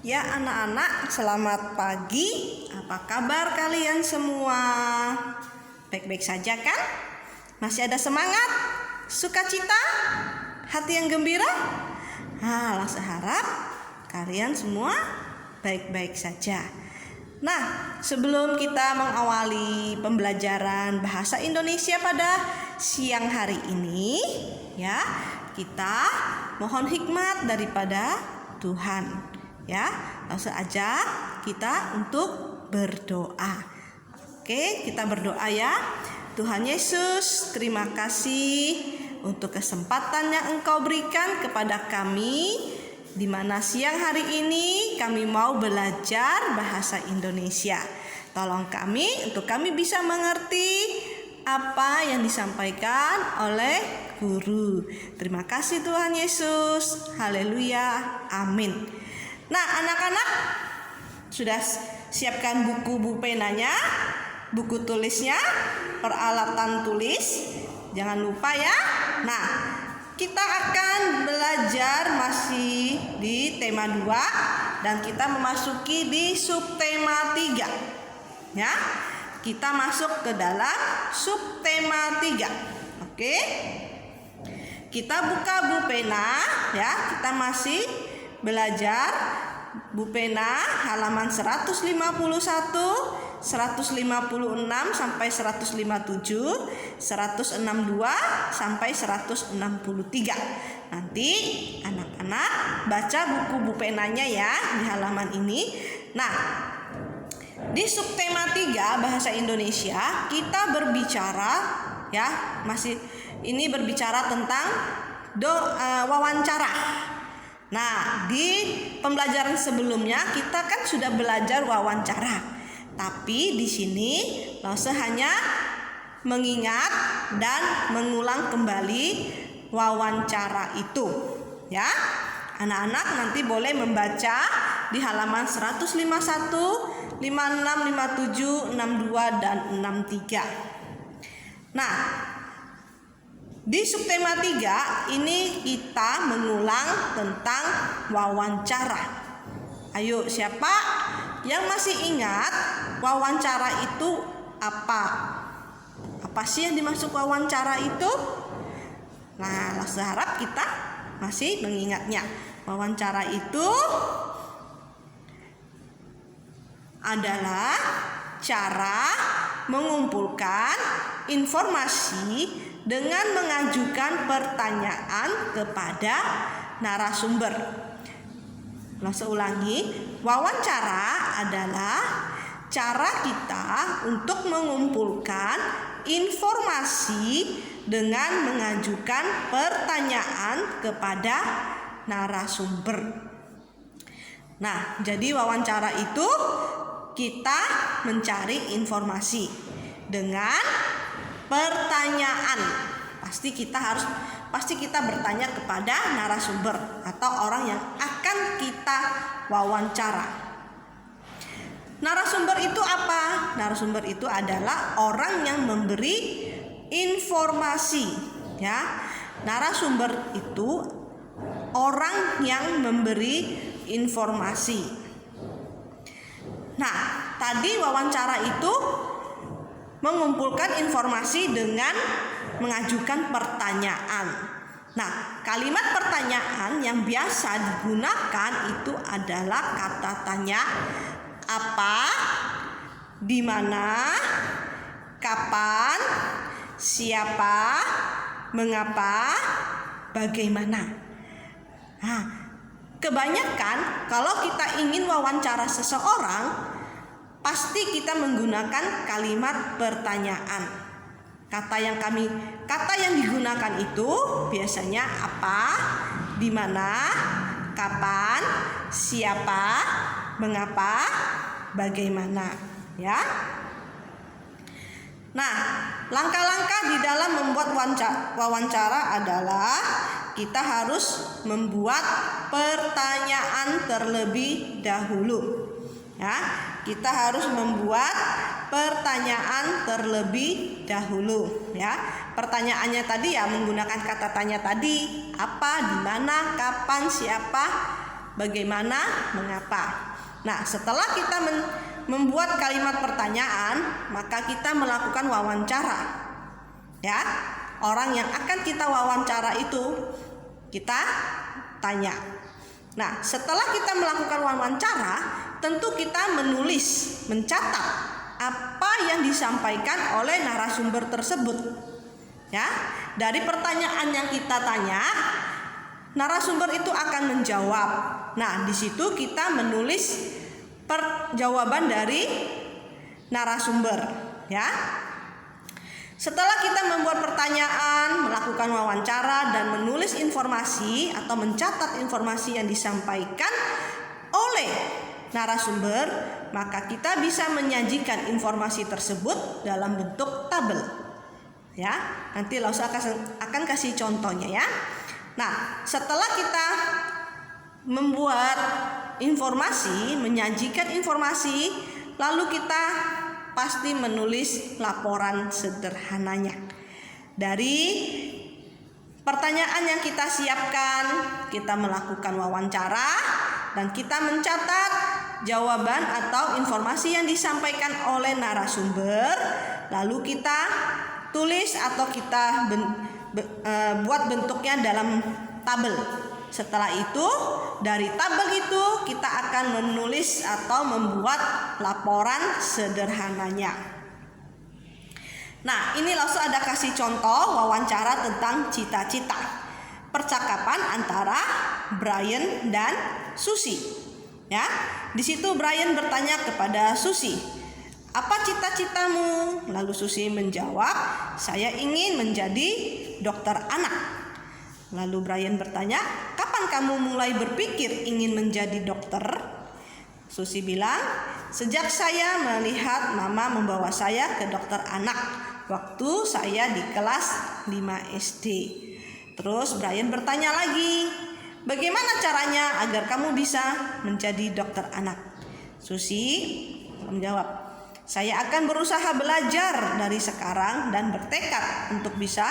Ya anak-anak, selamat pagi. Apa kabar kalian semua? Baik-baik saja kan? Masih ada semangat? Sukacita? Hati yang gembira? Langsung harap kalian semua baik-baik saja. Nah, sebelum kita mengawali pembelajaran bahasa Indonesia pada siang hari ini, ya, kita mohon hikmat daripada Tuhan. Ya, langsung aja kita untuk berdoa. Oke, kita berdoa ya. Tuhan Yesus, terima kasih untuk kesempatan yang Engkau berikan kepada kami, di mana siang hari ini kami mau belajar bahasa Indonesia. Tolong kami untuk kami bisa mengerti apa yang disampaikan oleh guru. Terima kasih Tuhan Yesus. Haleluya. Amin. Nah, anak-anak sudah siapkan buku penanya, buku tulisnya, peralatan tulis. Jangan lupa ya. Nah, kita akan belajar masih di tema 2 dan kita memasuki di subtema 3. Ya. Kita masuk ke dalam subtema 3. Oke. Kita buka bu pena ya, kita masih belajar bu pena halaman 151, 156 sampai 157, 162 sampai 163. Nanti anak-anak baca buku bu penanya ya di halaman ini. Nah, di subtema 3 bahasa Indonesia kita berbicara ya, masih ini berbicara tentang wawancara. Nah, di pembelajaran sebelumnya kita kan sudah belajar wawancara. Tapi di sini Lause hanya mengingat dan mengulang kembali wawancara itu. Ya. Anak-anak nanti boleh membaca di halaman 151, 56, 57, 62 dan 63. Nah, di subtema 3 ini kita mengulang tentang wawancara. Ayo, siapa yang masih ingat wawancara itu apa? Apa sih yang dimaksud wawancara itu? Nah, saya harap kita masih mengingatnya. Wawancara itu adalah cara mengumpulkan informasi dengan mengajukan pertanyaan kepada narasumber. Langsung ulangi, wawancara adalah cara kita untuk mengumpulkan informasi dengan mengajukan pertanyaan kepada narasumber. Nah, jadi wawancara itu kita mencari informasi dengan pertanyaan. Pasti kita bertanya kepada narasumber atau orang yang akan kita wawancara. Narasumber itu apa? Narasumber itu adalah orang yang memberi informasi, ya. Narasumber itu orang yang memberi informasi. Nah, tadi wawancara itu mengumpulkan informasi dengan mengajukan pertanyaan. Nah, kalimat pertanyaan yang biasa digunakan itu adalah kata tanya apa, di mana, kapan, siapa, mengapa, bagaimana. Nah, kebanyakan kalau kita ingin wawancara seseorang, pasti kita menggunakan kalimat pertanyaan. Kata yang digunakan itu biasanya apa, di mana, kapan, siapa, mengapa, bagaimana, ya. Nah, langkah-langkah di dalam membuat wawancara adalah kita harus membuat pertanyaan terlebih dahulu. Ya, kita harus membuat pertanyaan terlebih dahulu, ya. Pertanyaannya tadi ya menggunakan kata tanya tadi, apa, di mana, kapan, siapa, bagaimana, mengapa. Nah, setelah kita membuat kalimat pertanyaan, maka kita melakukan wawancara. Ya, orang yang akan kita wawancara itu kita tanya. Nah, setelah kita melakukan wawancara, tentu kita menulis, mencatat apa yang disampaikan oleh narasumber tersebut. Ya, dari pertanyaan yang kita tanya, narasumber itu akan menjawab. Nah, di situ kita menulis jawaban dari narasumber, ya. Setelah kita membuat pertanyaan, melakukan wawancara dan menulis informasi atau mencatat informasi yang disampaikan oleh narasumber, maka kita bisa menyajikan informasi tersebut dalam bentuk tabel. Ya, nanti Lausa akan kasih contohnya ya. Nah, setelah kita membuat informasi, menyajikan informasi, lalu kita pasti menulis laporan sederhananya. Dari pertanyaan yang kita siapkan, kita melakukan wawancara dan kita mencatat jawaban atau informasi yang disampaikan oleh narasumber, lalu kita tulis atau kita buat bentuknya dalam tabel. Setelah itu, dari tabel itu kita akan menulis atau membuat laporan sederhananya. Nah, ini langsung ada kasih contoh wawancara tentang cita-cita. Percakapan antara Brian dan Susi. Ya, di situ Brian bertanya kepada Susi, "Apa cita-citamu?" Lalu Susi menjawab, "Saya ingin menjadi dokter anak." Lalu Brian bertanya, "Kapan kamu mulai berpikir ingin menjadi dokter?" Susi bilang, "Sejak saya melihat mama membawa saya ke dokter anak waktu saya di kelas 5 SD. Terus Brian bertanya lagi, "Bagaimana caranya agar kamu bisa menjadi dokter anak?" Susi menjawab, "Saya akan berusaha belajar dari sekarang dan bertekad untuk bisa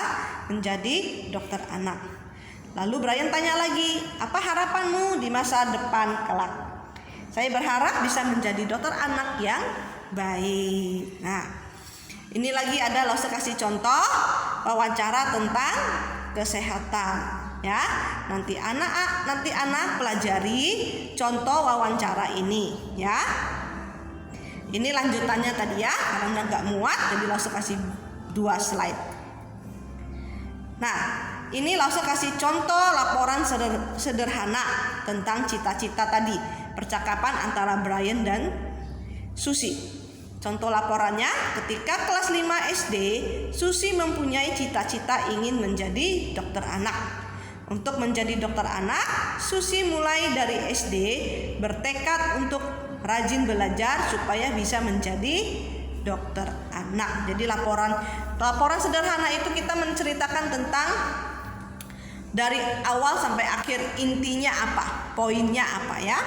menjadi dokter anak." Lalu Brian tanya lagi, "Apa harapanmu di masa depan kelak?" "Saya berharap bisa menjadi dokter anak yang baik." Nah, ini lagi ada Lausa kasih contoh wawancara tentang kesehatan, ya. Nanti anak pelajari contoh wawancara ini, ya. Ini lanjutannya tadi ya, karena nggak muat, jadi Lausa kasih 2 slide. Nah, ini Lausa kasih contoh laporan sederhana tentang cita-cita tadi, percakapan antara Brian dan Susi. Contoh laporannya, ketika kelas 5 SD, Susi mempunyai cita-cita ingin menjadi dokter anak. Untuk menjadi dokter anak, Susi mulai dari SD bertekad untuk rajin belajar supaya bisa menjadi dokter anak. Jadi laporan sederhana itu kita menceritakan tentang dari awal sampai akhir, intinya apa, poinnya apa ya.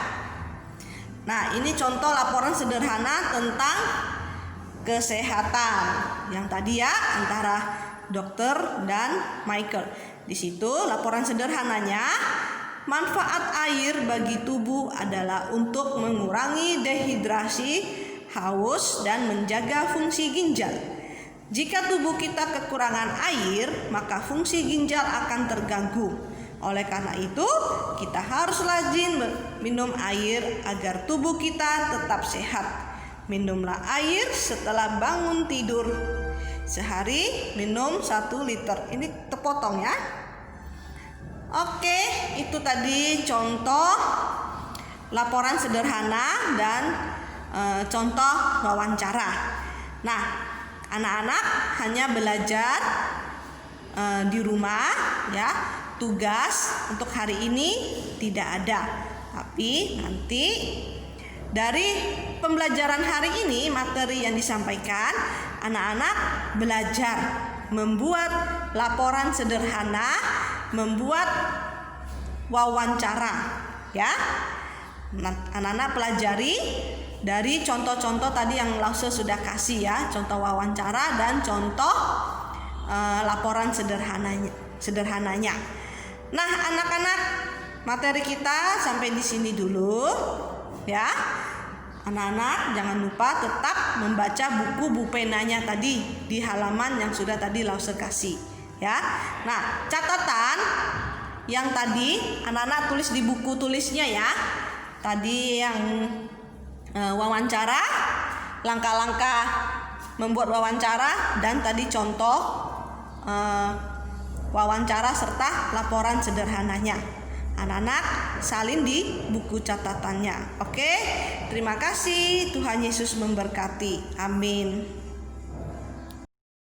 Nah, ini contoh laporan sederhana tentang kesehatan yang tadi ya, antara dokter dan Michael. Di situ laporan sederhananya, manfaat air bagi tubuh adalah untuk mengurangi dehidrasi, haus, dan menjaga fungsi ginjal. Jika tubuh kita kekurangan air, maka fungsi ginjal akan terganggu. Oleh karena itu, kita harus rajin minum air agar tubuh kita tetap sehat. Minumlah air setelah bangun tidur. Sehari minum 1 liter. Ini terpotong ya. Oke, itu tadi contoh laporan sederhana dan contoh wawancara. Nah, anak-anak hanya belajar di rumah ya. Tugas untuk hari ini tidak ada, tapi nanti dari pembelajaran hari ini, materi yang disampaikan, anak-anak belajar membuat laporan sederhana, membuat wawancara ya. Anak-anak pelajari dari contoh-contoh tadi yang Lausa sudah kasih ya, contoh wawancara dan contoh laporan sederhananya. Nah, anak-anak materi kita sampai di sini dulu ya. Anak-anak jangan lupa tetap membaca buku bupenanya tadi di halaman yang sudah tadi Lause kasih ya. Nah, catatan yang tadi anak-anak tulis di buku tulisnya ya. Tadi yang wawancara, langkah-langkah membuat wawancara, dan tadi contoh wawancara serta laporan sederhananya. Anak-anak salin di buku catatannya. Oke, terima kasih. Tuhan Yesus memberkati. Amin.